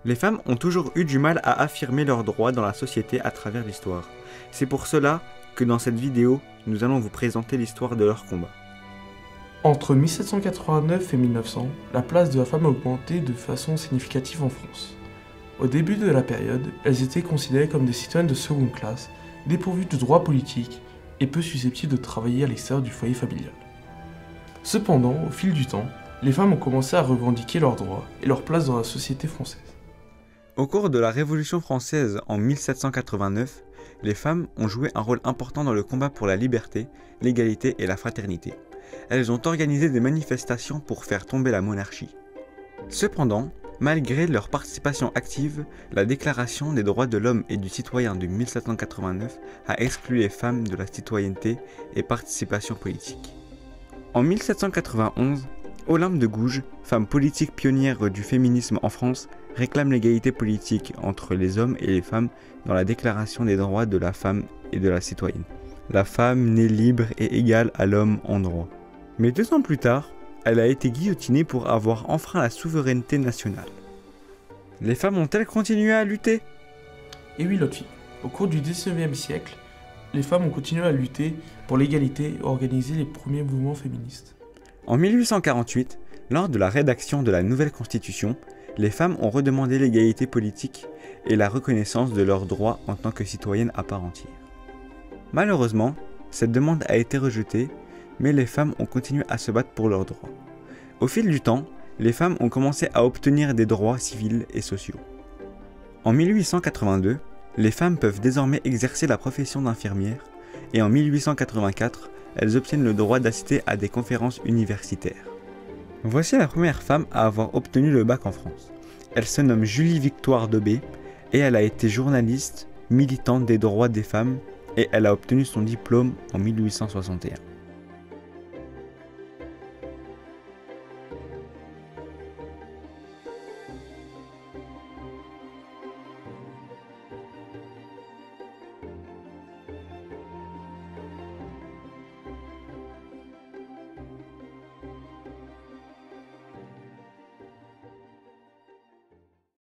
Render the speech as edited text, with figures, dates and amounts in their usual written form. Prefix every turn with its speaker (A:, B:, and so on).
A: Les femmes ont toujours eu du mal à affirmer leurs droits dans la société à travers l'histoire. C'est pour cela que dans cette vidéo, nous allons vous présenter l'histoire de leur combat.
B: Entre 1789 et 1900, la place de la femme a augmenté de façon significative en France. Au début de la période, elles étaient considérées comme des citoyennes de seconde classe, dépourvues de droits politiques et peu susceptibles de travailler à l'extérieur du foyer familial. Cependant, au fil du temps, les femmes ont commencé à revendiquer leurs droits et leur place dans la société française.
A: Au cours de la Révolution française en 1789, les femmes ont joué un rôle important dans le combat pour la liberté, l'égalité et la fraternité. Elles ont organisé des manifestations pour faire tomber la monarchie. Cependant, malgré leur participation active, la Déclaration des droits de l'homme et du citoyen de 1789 a exclu les femmes de la citoyenneté et participation politique. En 1791, Olympe de Gouges, femme politique pionnière du féminisme en France, réclame l'égalité politique entre les hommes et les femmes dans la Déclaration des droits de la femme et de la citoyenne. La femme née libre et égale à l'homme en droit. Mais 2 ans plus tard, elle a été guillotinée pour avoir enfreint la souveraineté nationale. Les femmes ont-elles continué à lutter?
B: Et oui, l'autre fille, au cours du 19e siècle, les femmes ont continué à lutter pour l'égalité et organiser les premiers mouvements féministes.
A: En 1848, lors de la rédaction de la nouvelle constitution, les femmes ont redemandé l'égalité politique et la reconnaissance de leurs droits en tant que citoyennes à part entière. Malheureusement, cette demande a été rejetée, mais les femmes ont continué à se battre pour leurs droits. Au fil du temps, les femmes ont commencé à obtenir des droits civils et sociaux. En 1882, les femmes peuvent désormais exercer la profession d'infirmière, et en 1884, elles obtiennent le droit d'assister à des conférences universitaires. Voici la première femme à avoir obtenu le bac en France. Elle se nomme Julie Victoire Debé et elle a été journaliste, militante des droits des femmes et elle a obtenu son diplôme en 1861.